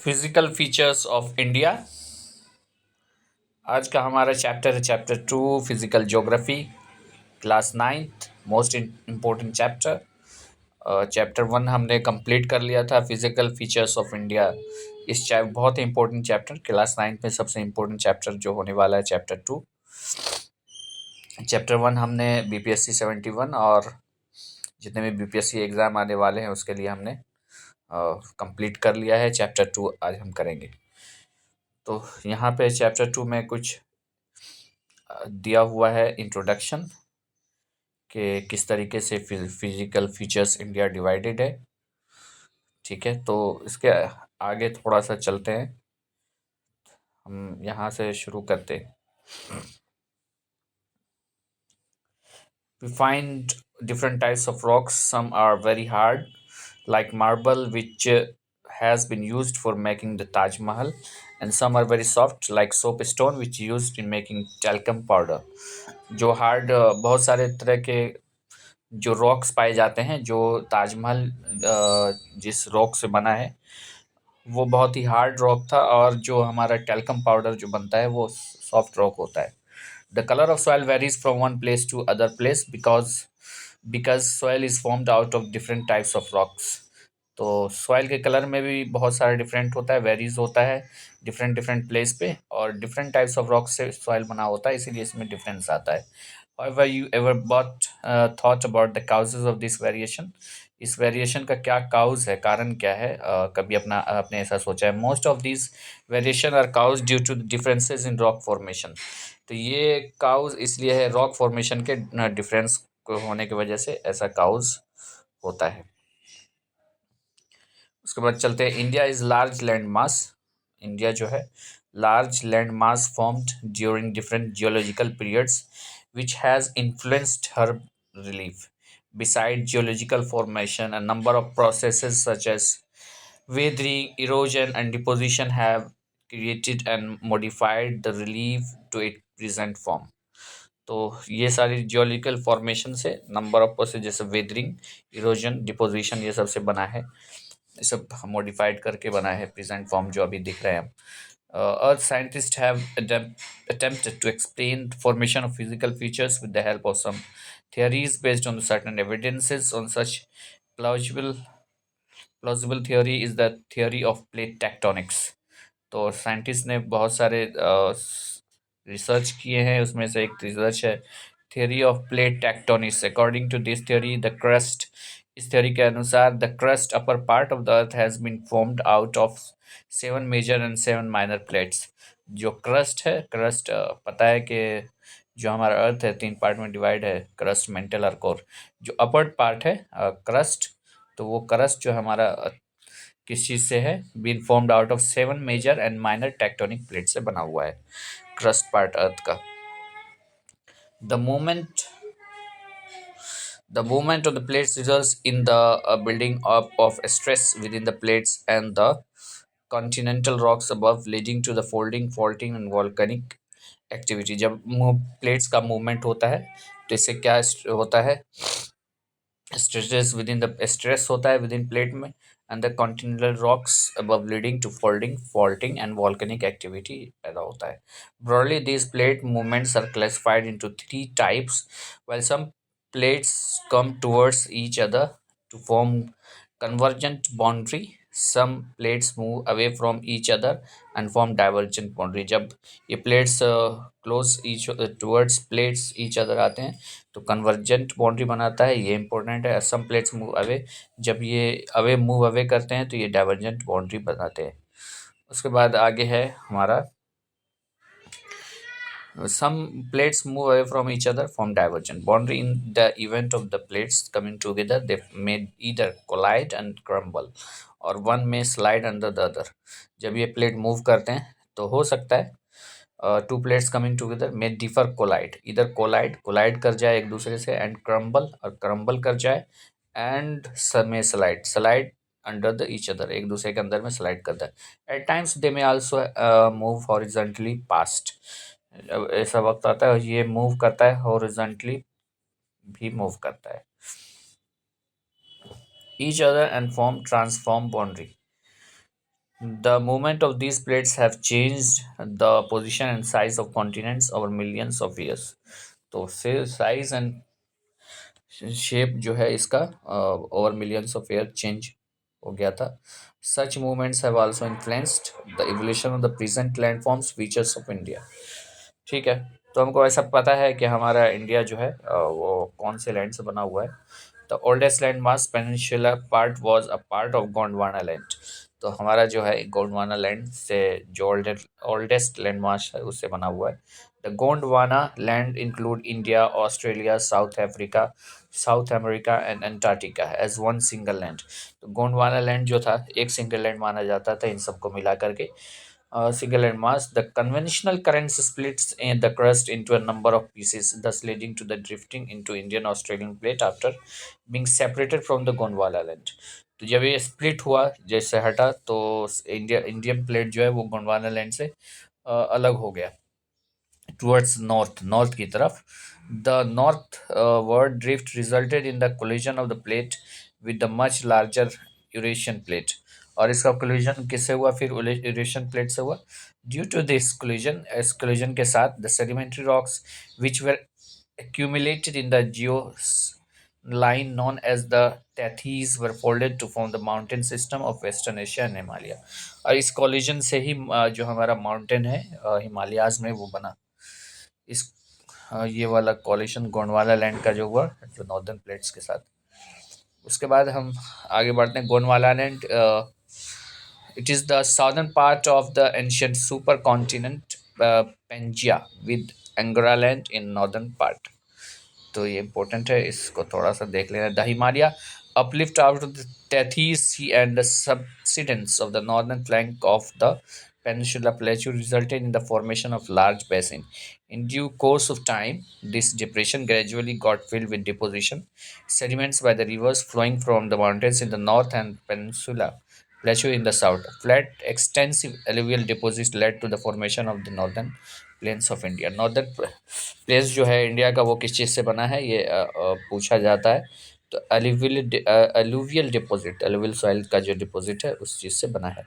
Physical features of India. आज का हमारा चैप्टर है chapter 2 physical geography, class ninth, most important chapter. Chapter 1 हमने कंप्लीट कर लिया था, फिजिकल फीचर्स ऑफ इंडिया। इस बहुत ही इंपॉर्टेंट चैप्टर, क्लास नाइन्थ में सबसे इम्पोर्टेंट चैप्टर जो होने वाला है चैप्टर 2। चैप्टर 1 हमने बीपीएससी 71 और जितने भी बीपीएससी एग्ज़ाम आने वाले हैं उसके लिए हमने कंप्लीट कर लिया है। चैप्टर 2 आज हम करेंगे। तो यहाँ पे चैप्टर 2 में कुछ दिया हुआ है इंट्रोडक्शन कि किस तरीके से फिजिकल फीचर्स इंडिया डिवाइडेड है। ठीक है, तो इसके आगे थोड़ा सा चलते हैं, हम यहाँ से शुरू करते हैं। We find different types of rocks. Some are very hard, like marble, which has been used for making the Taj Mahal, and some are very soft, like soapstone, which used in making talcum powder. जो hard बहुत सारे तरह के जो rocks पाए जाते हैं, जो ताजमहल जिस रॉक से बना है वो बहुत ही हार्ड रॉक था, और जो हमारा टेल्कम पाउडर जो बनता है वो सॉफ्ट रॉक होता है। The colour of soil varies from one place to other place because soil is formed out of different types of rocks. तो सॉइल के कलर में भी बहुत सारा डिफरेंट होता है, वेरीज होता है डिफरेंट डिफरेंट प्लेस पे, और डिफरेंट टाइप्स ऑफ रॉक से सॉइल बना होता है, इसीलिए इसमें डिफरेंस आता है। However, you ever thought about the causes of this variation? इस वेरिएशन का क्या काउज है, कारण क्या है? कभी आपने ऐसा सोचा है? Most of this variation are cause due to differences in rock formation. तो ये काउज इसलिए है, रॉक फॉर्मेशन के डिफरेंस होने की वजह से ऐसा काउज होता है। उसके बाद चलते हैं, India is large land mass. India जो है large land mass formed during different geological periods which has influenced her relief. Besides geological formation, a number of processes such as weathering, erosion, and deposition have created and modified the relief to its present form. तो ये सारी geological formation से number of process जैसे weathering, erosion, deposition, ये सब से बना है, ये सब मॉडिफाइड करके बना है प्रेजेंट फॉर्म जो अभी दिख रहे हैं हम। Earth scientists have attempted to explain the formation of physical features with the help of some theories based on certain evidences. On such plausible plausible theory is the theory of plate tectonics. तो scientist ने बहुत सारे research किए हैं, उसमें से एक research है theory of plate tectonics. According to this theory the crust, इस थ्योरी के अनुसार the crust upper part of the earth has been formed out of 7 major and 7 minor plates. जो क्रस्ट है, क्रस्ट पता है कि जो हमारा अर्थ है 3 पार्ट में डिवाइड है, क्रस्ट, मेंटल और कोर। जो अपर पार्ट है क्रस्ट, तो वो क्रस्ट जो हमारा किस चीज़ से है, been formed out of 7 major and minor tectonic plate से बना हुआ है क्रस्ट पार्ट अर्थ का। The movement The movement of the plates results in the building up of stress within the plates and the continental rocks above, leading to the folding, faulting and volcanic activity. जब plates का movement होता है तो इससे क्या होता है, stress होता है विद इन प्लेट में, and the continental rocks above leading to folding, faulting and volcanic activity पैदा होता है। Broadly these plate movements are classified into 3 types. While some plates come towards each other to form convergent boundary, some plates move away from each other and form divergent boundary। जब ये plates close each towards plates each other आते हैं तो convergent boundary बनाता है, ये important है। some plates move away, जब ये move away करते हैं तो ये divergent boundary बनाते हैं। उसके बाद आगे है हमारा, some plates move away from each other, form divergent boundary. In the event of the plates coming together, they may either collide and crumble, or one may slide under the other। जब ये plate move करते हैं तो हो सकता है to plates coming together में differ collide, इधर कोलाइड कर जाए एक दूसरे से, एंड क्रम्बल, और क्रम्बल कर जाए, एंड में slide under the each other, एक दूसरे के अंदर में स्लाइड करता है। एट टाइम्स दे में आल्सो मूव हॉरिजॉन्टली पास्ट, जब ऐसा वक्त आता है ये मूव करता है, हॉरिजॉन्टली भी मूव करता है। Each other and form transform boundary, The movement of these plates have changed the position and size of continents over millions of years. तो से साइज एंड शेप जो है इसका over millions of year change हो गया था. Such movements have also influenced the evolution of the present landforms features of India. ठीक है. तो हमको ऐसा पता है कि हमारा इंडिया जो है वो कौन से लैंड से बना हुआ है. The oldest land mass peninsula part was a part of Gondwana land. तो हमारा जो है गोंडवाना लैंड से जो ओल्डेस्ट लैंड मास है उससे बना हुआ है. The Gondwana land include India, Australia, South America and Antarctica as one single land. तो गोंडवाना लैंड जो था एक सिंगल लैंड माना जाता था इन सबको मिला करके. Single and mass. The conventional currents splits in the crust into a number of pieces, thus leading to the drifting into Indian Australian plate after being separated from the Gondwana land. तो जब ये split हुआ जैसे हटा तो Indian plate जो है वो गोंडवाना लैंड से अलग हो गया टुवर्ड्स नॉर्थ की तरफ. The north word drift resulted in the collision of the plate with the much larger Eurasian plate. और इसका कोलिजन किससे हुआ फिर यूरेशियन प्लेट से हुआ. ड्यू टू दिस कोलिजन इस कोलिजन के साथ the sedimentary rocks which were accumulated in the line known as the Tethys were folded to form the mountain system of Western Asia and Himalaya. और इस collision से ही जो हमारा mountain है हिमालयाज में वो बना. इस ये वाला कॉलिशन गोंडवाना लैंड का जो हुआ जो नॉर्दर्न प्लेट्स के साथ. उसके बाद हम आगे बढ़ते हैं. Gondwana land it is the southern part of the ancient super continent Pangaea with Angara land in northern part. तो ये इंपॉर्टेंट है इसको थोड़ा सा देख लेना. The Himalaya uplift out of the Tethys Sea and the subsidence of the northern flank of the Peninsula Plateau resulted in the formation of large basin. In due course of time, this depression gradually got filled with deposition sediments by the rivers flowing from the mountains in the north and Peninsula Plateau in the south. Flat, extensive alluvial deposits led to the formation of the northern plains of India. Northern place जो है India का वो किस चीज़ से बना है ये पूछा जाता है. तो अलूवियल डिपॉजिट अलूवियल सॉइल का जो डिपॉजिट है उस चीज़ से बना है.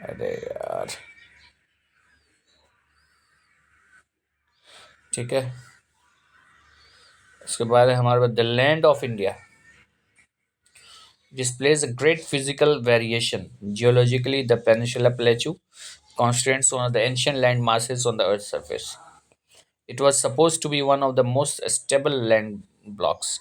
अरे यार ठीक है. उसके बाद हमारे पास the land of India displays a great physical variation. Geologically, the Peninsula Plateau constitutes one of the ancient land masses on the Earth's surface. It was supposed to be one of the most stable land blocks.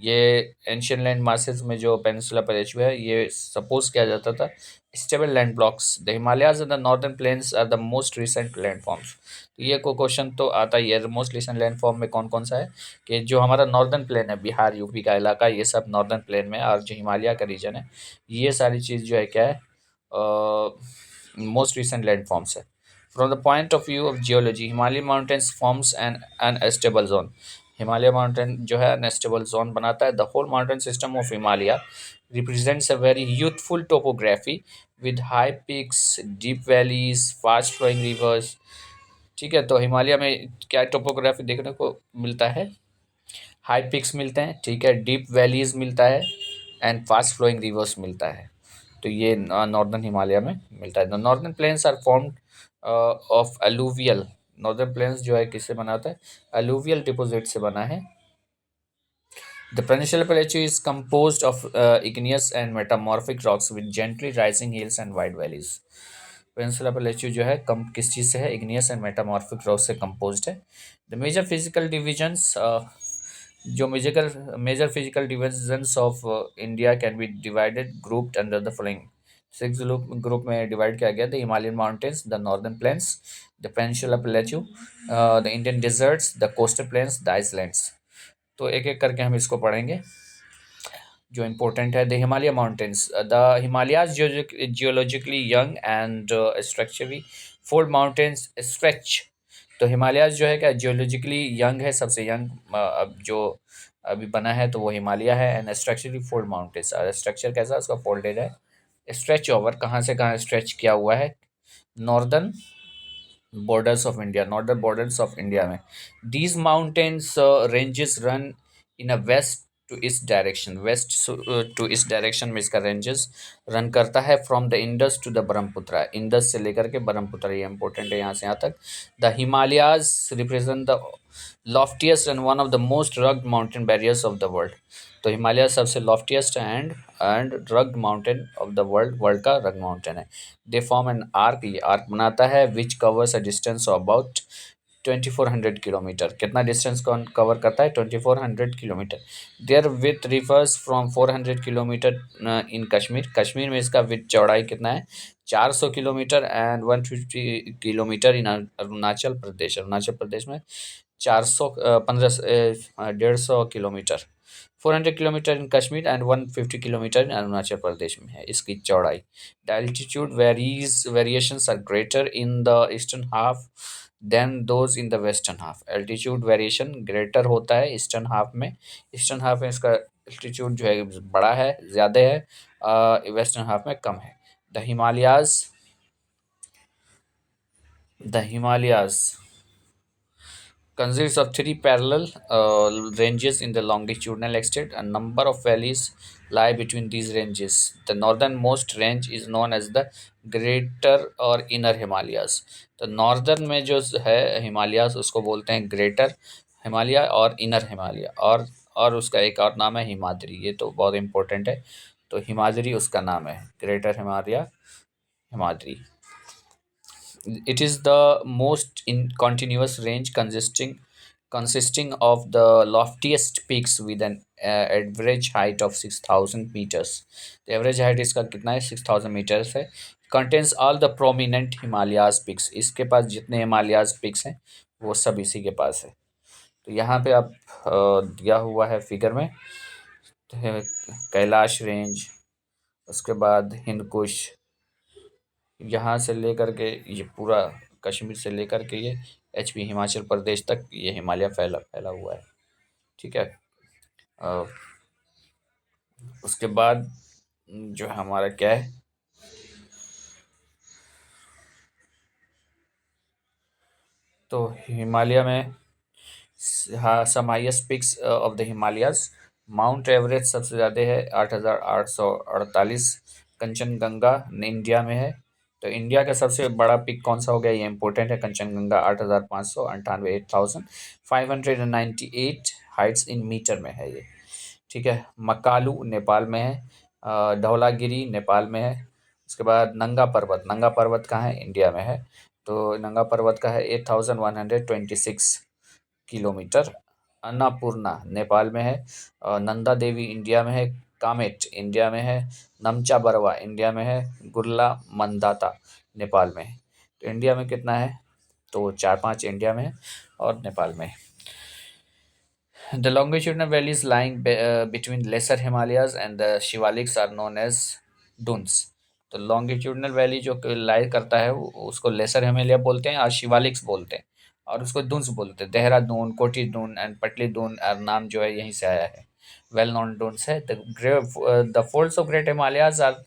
ये ancient land masses में जो peninsula प्लेटू है ये suppose किया जाता था stable land blocks. The Himalayas and the northern plains are the most recent land forms. तो ये को क्वेश्चन तो आता ही है. मोस्ट रिसेंट लैंड फॉर्म में कौन कौन सा है कि जो हमारा नॉर्दर्न प्लेन है बिहार यूपी का इलाका ये सब नॉर्दर्न प्लेन में और जो हिमालय का रीजन है ये सारी चीज़ जो है क्या है मोस्ट रिसेंट लैंड फॉर्म्स है. From the point of view of geology, Himalaya Mountains forms an unstable zone. Himalaya mountain जो है अनस्टेबल जोन बनाता है. The whole mountain system of Himalaya represents a very youthful topography with high peaks, deep valleys, fast flowing rivers. ठीक है. तो हिमालय में क्या topography देखने को मिलता है. हाई पिक्स मिलते हैं. ठीक है. डीप वैलीज मिलता है एंड फास्ट फ्लोइंग रिवर्स मिलता है. तो ये नॉर्दर्न हिमालय में मिलता है. The northern plains are formed of alluvial. Northern plains जो है किससे बना होता है अलूवियल डिपोजिट से बना है. The Peninsula Plateau is composed of igneous and metamorphic rocks with gently rising hills and wide valleys. Peninsula plateau जो है कम किस चीज़ से है इग्नियस एंड मेटामॉर्फिक रॉक से कंपोज्ड है. द मेजर फिजिकल डिविजन्स जो major physical divisions of India can be divided grouped under the following. Six group में डिवाइड किया गया. The Himalayan mountains, the northern plains, the peninsula plateau, the Indian deserts, the coastal plains, the islands. तो एक एक करके हम इसको पढ़ेंगे जो इम्पोर्टेंट है. The Himalaya mountains. The Himalayas geologically young and structurally fold mountains stretch. तो हिमालयाज जो है क्या जियोलॉजिकली यंग है. सबसे यंग अब जो अभी बना है तो वो हिमालय है. And structurally fold mountains. Structure कैसा उसका फोल्डेड है. स्ट्रेच ओवर कहाँ से कहाँ स्ट्रेच किया हुआ है नॉर्दर्न बॉर्डर्स ऑफ इंडिया में. These mountains ranges run in a west to east direction, west to east direction में इसका रेंजेस रन करता है from the Indus to the Brahmaputra, Indus से लेकर के ब्रह्मपुत्र, ये इंपॉर्टेंट है यहाँ से यहाँ तक। The Himalayas represent the loftiest and one of the most rugged mountain barriers of the world. तो हिमालय सबसे loftiest and rugged mountain of the world, world का रग माउंटेन है। दे फॉर्म एन आर्क, ये आर्क बनाता है which covers a distance of about 2400 kilometre. कितना distance cover करता है? 2400 kilometre. Their width varies from 400 kilometre in Kashmir, Kashmir में इसका विथ चौड़ाई कितना है? 400 kilometre and 150 kilometre in Arunachal Pradesh, Arunachal Pradesh में 400 15 150 kilometre. 400 kilometre in Kashmir and 150 kilometre in Arunachal Pradesh में है इसकी चौड़ाई। The altitude variations are greater in the eastern half than those in the western half. Altitude variation greater होता है ईस्टर्न हाफ में, ईस्टर्न हाफ में इसका एल्टीट्यूड जो है बड़ा है, ज़्यादा है, वेस्टर्न हाफ में कम है। The Himalayas, the Himalayas consists of three parallel ranges in the longitudinal extent. A number of valleys lie between these ranges. The northernmost range is known as the Greater or Inner Himalayas. तो northern में जो है हिमालयास उसको बोलते हैं greater Himalaya और inner Himalaya, और उसका एक और नाम है हिमाद्री, ये तो बहुत इंपॉर्टेंट है। तो हिमाद्री उसका नाम है, greater Himalaya, Himadri. It is the most in continuous range consisting of the loftiest peaks with an average height of 6,000 meters. The average height इसका कितना है? 6,000 meters है। Contains all the prominent Himalayas peaks. इसके पास जितने Himalayas peaks हैं वो सब इसी के पास है। तो यहाँ पे आप दिया हुआ है फिगर में, तो कैलाश रेंज, उसके बाद हिंदकुश, यहाँ से लेकर के ये पूरा कश्मीर से लेकर के ये एचपी हिमाचल प्रदेश तक ये हिमालय फैला फैला हुआ है। ठीक है। अ, उसके बाद जो हमारा क्या है, तो हिमालय में हाँ some highest peaks of the Himalayas. Mount Everest सबसे ज़्यादा है 8,848। कंचनगंगा इंडिया में है। तो इंडिया का सबसे बड़ा पिक कौन सा हो गया, ये इंपॉर्टेंट है। कंचनगंगा 8,598, 8,598 हाइट्स इन मीटर में है ये। ठीक है। मकालू नेपाल में है। धौलागिरी नेपाल में है। उसके बाद नंगा पर्वत, नंगा पर्वत कहाँ है? इंडिया में है। तो नंगा पर्वत का है 8,126 किलोमीटर। अन्नपूर्णा नेपाल में है। नंदा देवी इंडिया में है। कामेट इंडिया में है। नमचा बरवा इंडिया में है। गुरला मंदाता नेपाल में है। तो इंडिया में कितना है? तो 4-5 इंडिया में है और नेपाल में है। The longitudinal valleys lying between lesser Himalayas and the Shivaliks are known as dunes. तो लॉन्गिट्यूडनल वैली जो लाई करता है उसको लेसर हिमालय बोलते हैं और शिवालिक्स बोलते हैं, और उसको दुन्स बोलते हैं। देहरादून, कोटी दून एंड पटली दून नाम जो है यहीं से आया है। वेल नोन dunes है। The folds of great Himalayas are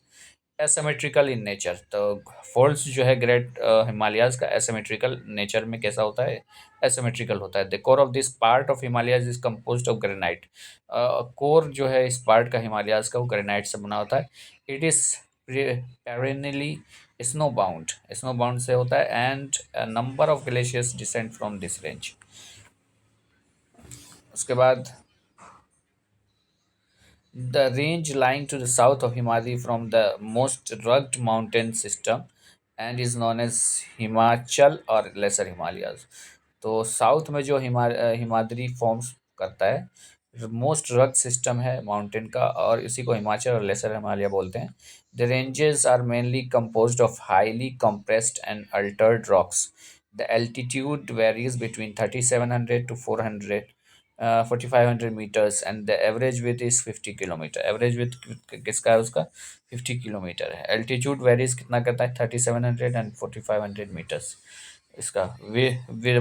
asymmetrical in nature. तो फोल्ड्स जो है ग्रेट हिमालयाज का एसिमेट्रिकल नेचर में कैसा होता है? एसिमेट्रिकल होता है। The core of this part of Himalayas is composed of granite. Core जो है इस पार्ट का हिमालयाज का वो ग्रेनाइट से बना होता है। It is perennially snow bound, snow bound से होता है, and number of glaciers descend from this range. उसके बाद the range lying to the south of Himadri from the most rugged mountain system and is known as Himachal or Lesser Himalayas. तो south में जो Himadri forms करता है most रग system है mountain का, और इसी को हिमाचल और लेसर हिमालय बोलते हैं। The ranges are mainly composed of highly compressed and altered rocks. The altitude varies between 3,700 to 4,500 meters and the average width is 50 kilometre. Average with किसका है? उसका 50 किलोमीटर है। एल्टीट्यूड वेरीज कितना करता है? 3,700 एंड 4,500 मीटर्स इसका।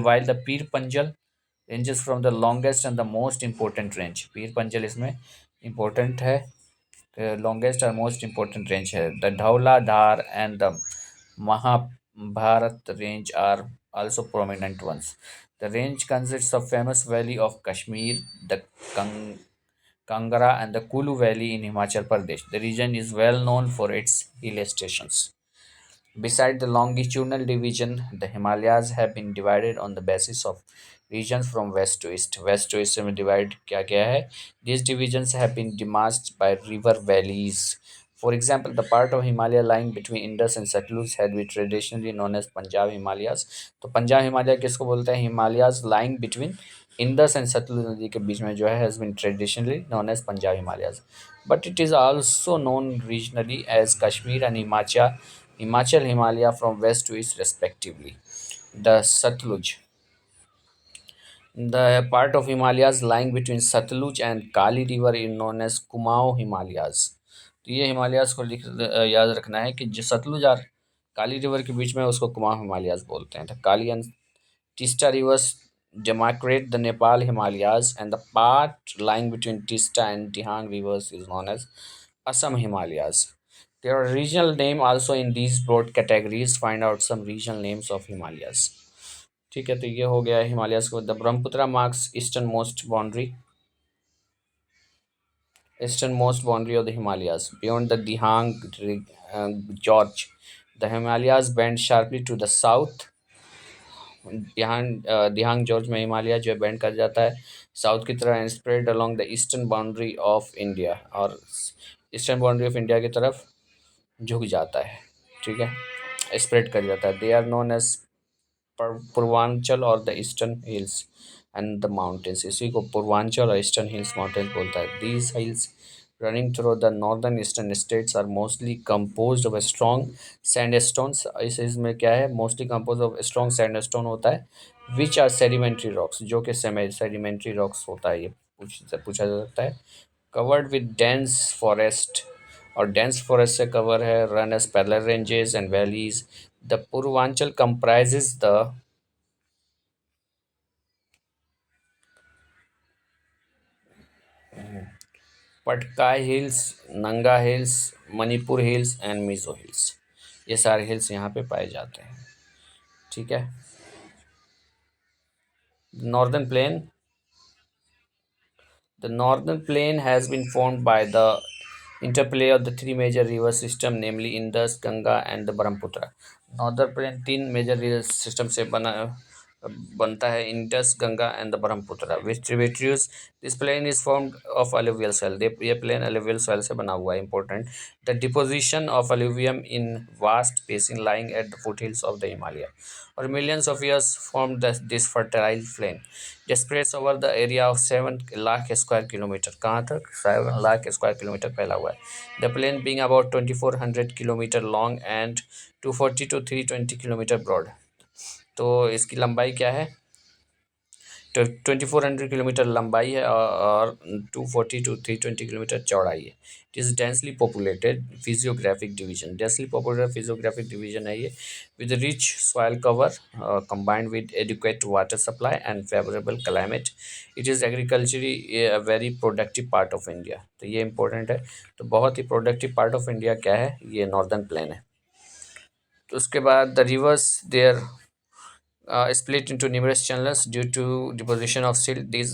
While the Pir Panjal ranges from the longest and the most important range. Pir Panjal इसमें important है, लॉन्गेस्ट और मोस्ट इम्पोर्टेंट रेंज है। The Dhaula Dhar and the Mahabharat range are also prominent ones. The range consists of famous valley of Kashmir, the Kangra, and the Kulu Valley in Himachal Pradesh. The region is well known for its hill stations. Beside the longitudinal division, the Himalayas have been divided on the basis of regions from west to east. West to east में divide किया गया है. These divisions have been demarcated by river valleys. For example, the part of Himalaya lying between Indus and Satluj had been traditionally known as Punjab Himalayas. तो पंजाब हिमालय किसको बोलते हैं? Himalayas lying between Indus and Satluj नदी के बीच में जो है has been traditionally known as Punjab Himalayas. But it is also known regionally as Kashmir and Himachal Himalaya from west to east respectively. The Satluj, the part of Himalayas lying between Satluj and Kali river is known as Kumaon Himalayas. तो ये हिमालयाज को याद रखना है कि जो सतलुज और काली river के बीच में उसको कुमाऊं हिमालयाज बोलते हैं. The Kali and Tista rivers demarcate the Nepal Himalayas, and the part lying between Tista and Dihang rivers is known as Assam Himalayas. There are regional names also in these broad categories. Find out some regional names of Himalayas. ठीक है, तो ये हो गया हिमालयाज को. The Brahmaputra marks easternmost boundary of the Himalayas. Beyond the Gorge, the Himalayas bend sharply to the south. Dihang George में हिमालय जो है बैंड कर जाता है साउथ की तरफ and spread along the eastern boundary of India, और ईस्टर्न बाउंड्री ऑफ इंडिया की तरफ झुक जाता है. ठीक है, स्प्रेड कर जाता है. They are known as Purvanchal और the eastern hills and the mountains. इसी को पूर्वांचल और ईस्टर्न हिल्स माउंटेन्स बोलता है. These hills running through the northern eastern states are mostly composed of a strong sandstones. इस इसमें क्या है? mostly composed of strong sandstone होता है, which are sedimentary rocks, जो कि sedimentary rocks होता है. ये पूछा जा सकता है. covered with dense forest, और dense forest से cover है. run as parallel ranges and valleys. The Purvanchal comprises the Patkai hills, Naga hills, Manipur hills and Mizo hills. ये सारे हिल्स यहाँ पे पाए जाते हैं. ठीक है. Northern plain, the northern plain has been formed by the interplay of the three major river system, namely Indus, Ganga and the Brahmaputra. Northern plain तीन major river system से बनता है. Indus, Ganga and the Brahmaputra which tributaries. This plain is formed of alluvial soil. ये plain alluvial soil से बना हुआ है. Important, the deposition of alluvium in vast basin lying at the foot hills of the Himalaya और millions of years formed this fertile plain. It spreads over the area of 7 lakh square kilometer. कहाँ तक? 7 lakh square kilometre फैला हुआ है. The plain being about 2400 kilometer long and 240 to 320 kilometer broad. तो इसकी लंबाई क्या है? तो 2400 किलोमीटर लंबाई है और 240 to 320 किलोमीटर चौड़ाई है. It is densely populated physiographic division. Densely populated physiographic division है ये, with rich soil cover combined with adequate water supply and favourable climate. It is agriculturally a very productive part of India. तो ये important है. तो बहुत ही productive part of India क्या है? ये नॉर्दर्न प्लेन है. तो उसके बाद the rivers there split into numerous channels due to deposition of silt. These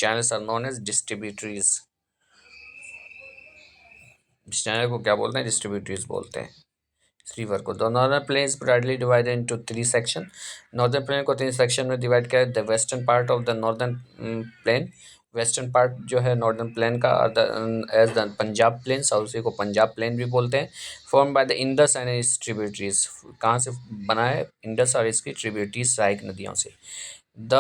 channels are known as distributaries. इस चैनल को क्या बोलते हैं? डिस्ट्रीब्यूटरीज बोलते हैं इस रिवर को. The northern plain is broadly divided into 3 section. Northern plain को 3 सेक्शन में डिवाइड किया है. The western part of the northern plain, western part जो है नॉर्दर्न प्लेन का, एज द पंजाब प्लेन, और उसी को पंजाब प्लेन भी बोलते हैं. Form by the Indus and its tributaries. कहाँ से बना है? इंडस और इसकी ट्रिब्यूटरीज, सहायक नदियों से. The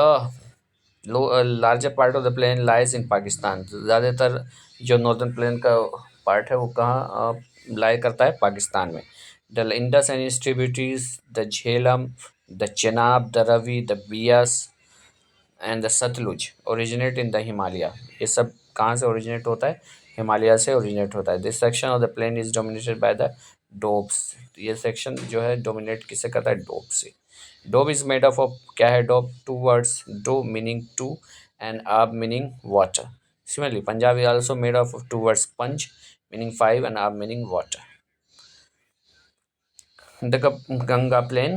larger part of the plain lies in Pakistan. ज़्यादातर जो नॉर्दर्न प्लेन का पार्ट है वो कहाँ लाई करता है? पाकिस्तान में. The Indus and its tributaries, the Jhelum, the Chenab, the Ravi, the Beas and the Sutlej originate in the Himalaya. ये सब कहाँ से ओरिजिनेट होता है? हिमालय से ओरिजिनेट होता है. This section of the plain is dominated by the doabs. ये सेक्शन जो है डोमिनेट किससे करता है? डोब से. डोब इज मेड ऑफ क्या है? डोब, 2 words, डो मीनिंग टू एंड आब meaning water. Similarly, Punjab is also made of 2 words, panch meaning 5 and ab meaning water. The Ganga plain